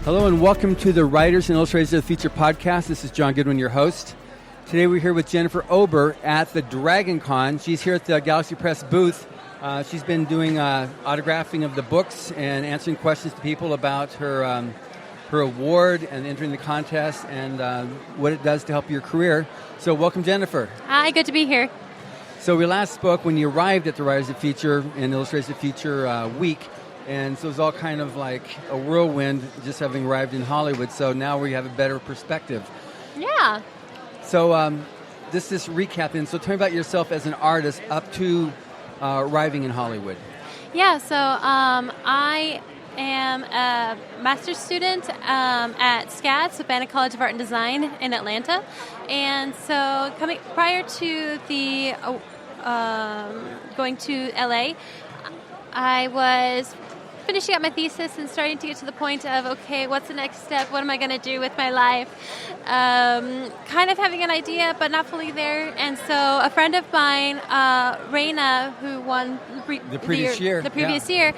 Hello and welcome to the Writers and Illustrators of the Future podcast. This is John Goodwin, your host. Today we're here with Jennifer Ober at the Dragon Con. She's here at the Galaxy Press booth. She's been doing autographing of the books and answering questions to people about her award and entering the contest and what it does to help your career. So welcome, Jennifer. Hi, good to be here. So we last spoke when you arrived at the Writers of the Future and Illustrators of the Future week. And so it was all kind of like a whirlwind just having arrived in Hollywood. So now we have a better perspective. Yeah. So this recap then. So tell me about yourself as an artist up to arriving in Hollywood. Yeah, so I am a master's student at SCAD, Savannah College of Art and Design in Atlanta. And so prior to the going to LA, I was finishing up my thesis and starting to get to the point of, okay, what's the next step? What am I going to do with my life? Kind of having an idea, but not fully there. And so a friend of mine, Raina, who won the previous year,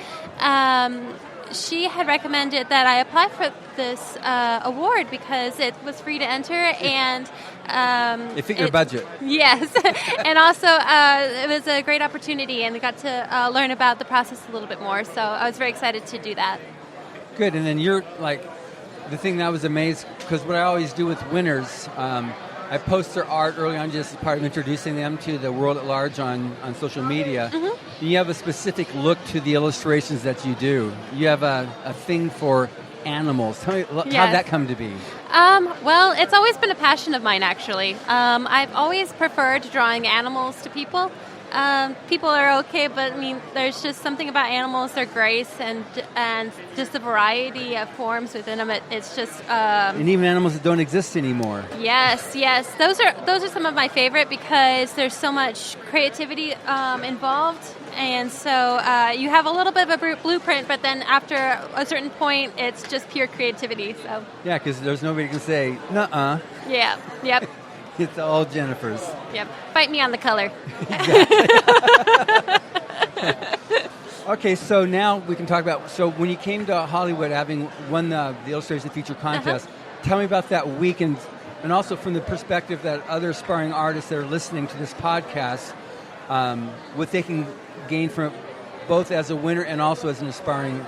she had recommended that I apply for this award because it was free to enter and it fit your budget. Yes, and also it was a great opportunity, and I got to learn about the process a little bit more. So I was very excited to do that. Good, and then you're like the thing that I was amazed because what I always do with winners, I post their art early on just as part of introducing them to the world at large on social media. Mm-hmm. You have a specific look to the illustrations that you do. You have a thing for animals. Tell me, how did that come to be? Well, it's always been a passion of mine, actually. I've always preferred drawing animals to people. People are okay, but I mean, there's just something about animals, their grace, and just the variety of forms within them. It's just and even animals that don't exist anymore. Yes. Those are some of my favorite because there's so much creativity involved, and so you have a little bit of a blueprint, but then after a certain point, it's just pure creativity. So yeah, because there's nobody who can say nuh-uh. Yeah. Yep. It's all Jennifer's. Yep. Fight me on the color. Okay, so now we can talk about, so when you came to Hollywood having won the Illustrators of the Future contest, tell me about that week and also from the perspective that other aspiring artists that are listening to this podcast, what they can gain from it both as a winner and also as an aspiring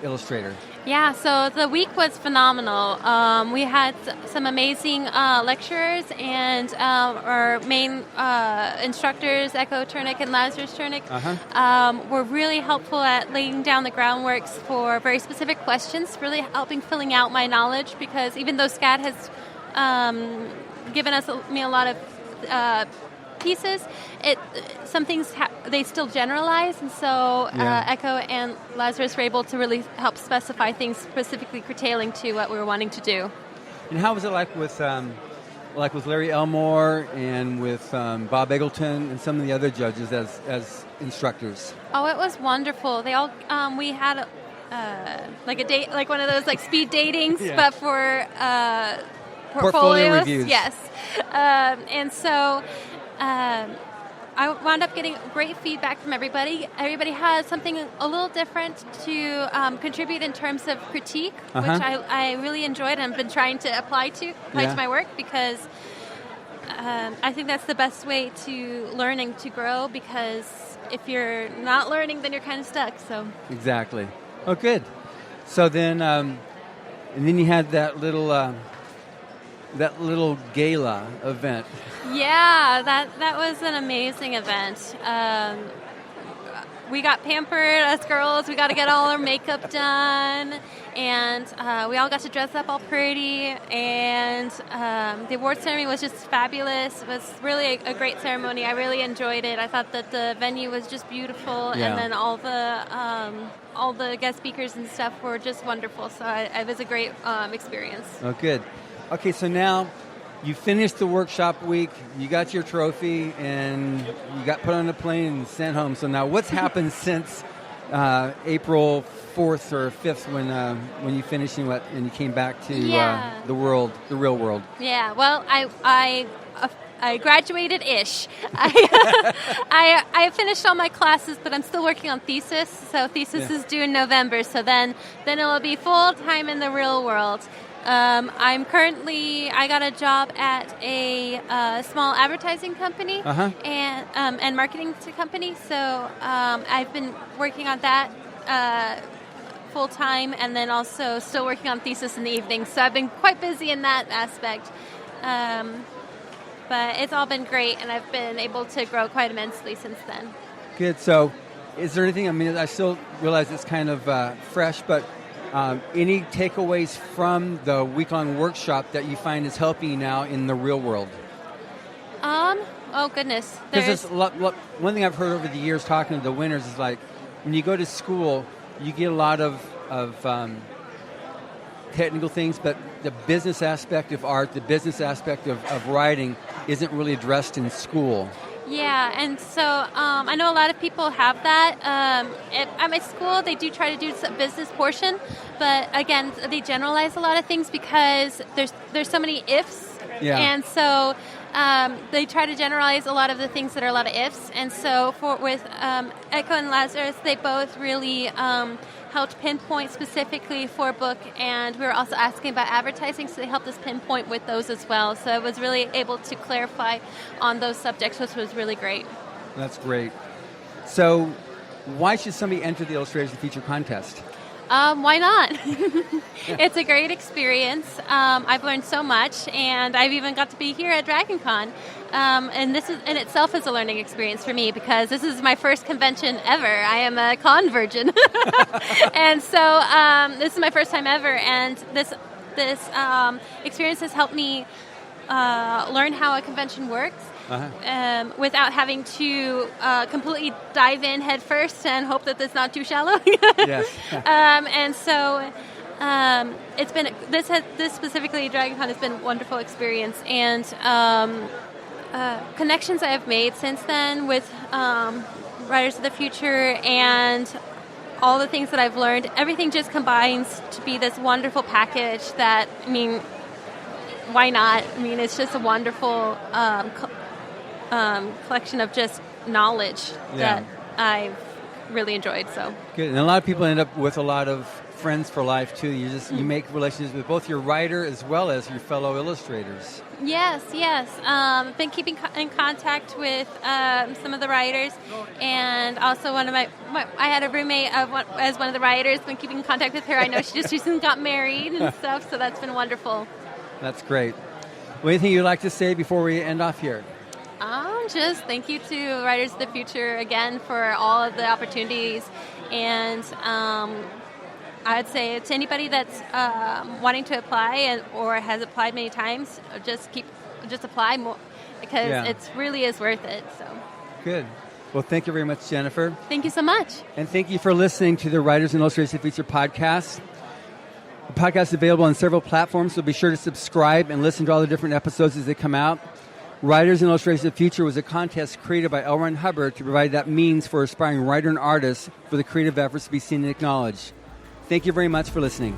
illustrator. Yeah, so the week was phenomenal. We had some amazing lecturers, and our main instructors, Echo Turnick and Lazarus Turnick, were really helpful at laying down the groundworks for very specific questions, really helping filling out my knowledge, because even though SCAD has given me a lot of pieces, some things they still generalize, and so Echo and Lazarus were able to really help specify things specifically curtailing to what we were wanting to do. And how was it like with Larry Elmore and with Bob Eggleton and some of the other judges as instructors? Oh, it was wonderful. They all we had like a date, like one of those like speed datings, but for portfolio reviews. Yes, and so. I wound up getting great feedback from everybody. Everybody has something a little different to contribute in terms of critique, which I really enjoyed and have been trying to apply to my work, because I think that's the best way to learn and to grow, because if you're not learning, then you're kind of stuck. So exactly. Oh, good. So then, and then you had that little gala event. Yeah, that was an amazing event. We got pampered as girls. We got to get all our makeup done, and we all got to dress up all pretty. And the award ceremony was just fabulous. It was really a great ceremony. I really enjoyed it. I thought that the venue was just beautiful, and then all the guest speakers and stuff were just wonderful. So it was a great experience. Oh, good. Okay, so now you finished the workshop week, you got your trophy, and you got put on a plane and sent home. So now what's happened since April 4th or 5th when you finished and you came back to the real world? Yeah, well, I I graduated-ish. I finished all my classes, but I'm still working on thesis. So thesis is due in November. So then it'll be full-time in the real world. I got a job at a small advertising company and marketing company. So I've been working on that full-time, and then also still working on thesis in the evening. So I've been quite busy in that aspect. But it's all been great, and I've been able to grow quite immensely since then. Good. So is there anything, I still realize it's kind of fresh, but any takeaways from the week-long workshop that you find is helping you now in the real world? Oh, goodness. Because one thing I've heard over the years talking to the winners is like, when you go to school, you get a lot of technical things, but the business aspect of art, the business aspect of writing isn't really addressed in school. Yeah, and so I know a lot of people have that. At my school, they do try to do some business portion, but again, they generalize a lot of things because there's so many ifs, and so they try to generalize a lot of the things that are a lot of ifs. And so with Echo and Lazarus, they both really helped pinpoint specifically for a book, and we were also asking about advertising, so they helped us pinpoint with those as well. So I was really able to clarify on those subjects, which was really great. That's great. So why should somebody enter the Illustrators of the Future contest? Why not? It's a great experience. I've learned so much, and I've even got to be here at DragonCon. And this is in itself is a learning experience for me because this is my first convention ever. I am a con virgin. And so this is my first time ever, and this experience has helped me learn how a convention works. Without having to completely dive in head first and hope that it's not too shallow. Yes. And so it's been this specifically DragonCon has been a wonderful experience, and connections I have made since then with Writers of the Future and all the things that I've learned. Everything just combines to be this wonderful package that, why not? It's just a wonderful collection of just knowledge that I've really enjoyed. So good. And a lot of people end up with a lot of friends for life too. You make relationships with both your writer as well as your fellow illustrators. Yes. I've been keeping in contact with some of the writers, and also I had a roommate as one of the writers. Been keeping in contact with her. I know she just recently got married and stuff, so that's been wonderful. That's great. Well, anything you'd like to say before we end off here? Just thank you to Writers of the Future again for all of the opportunities, and I'd say to anybody that's wanting to apply or has applied many times, just apply more because it really is worth it. So good. Well, thank you very much, Jennifer. Thank you so much, and thank you for listening to the Writers and Illustrators of the Future podcast. The podcast is available on several platforms, so be sure to subscribe and listen to all the different episodes as they come out. Writers and Illustrators of the Future was a contest created by L. Ron Hubbard to provide that means for aspiring writer and artists for the creative efforts to be seen and acknowledged. Thank you very much for listening.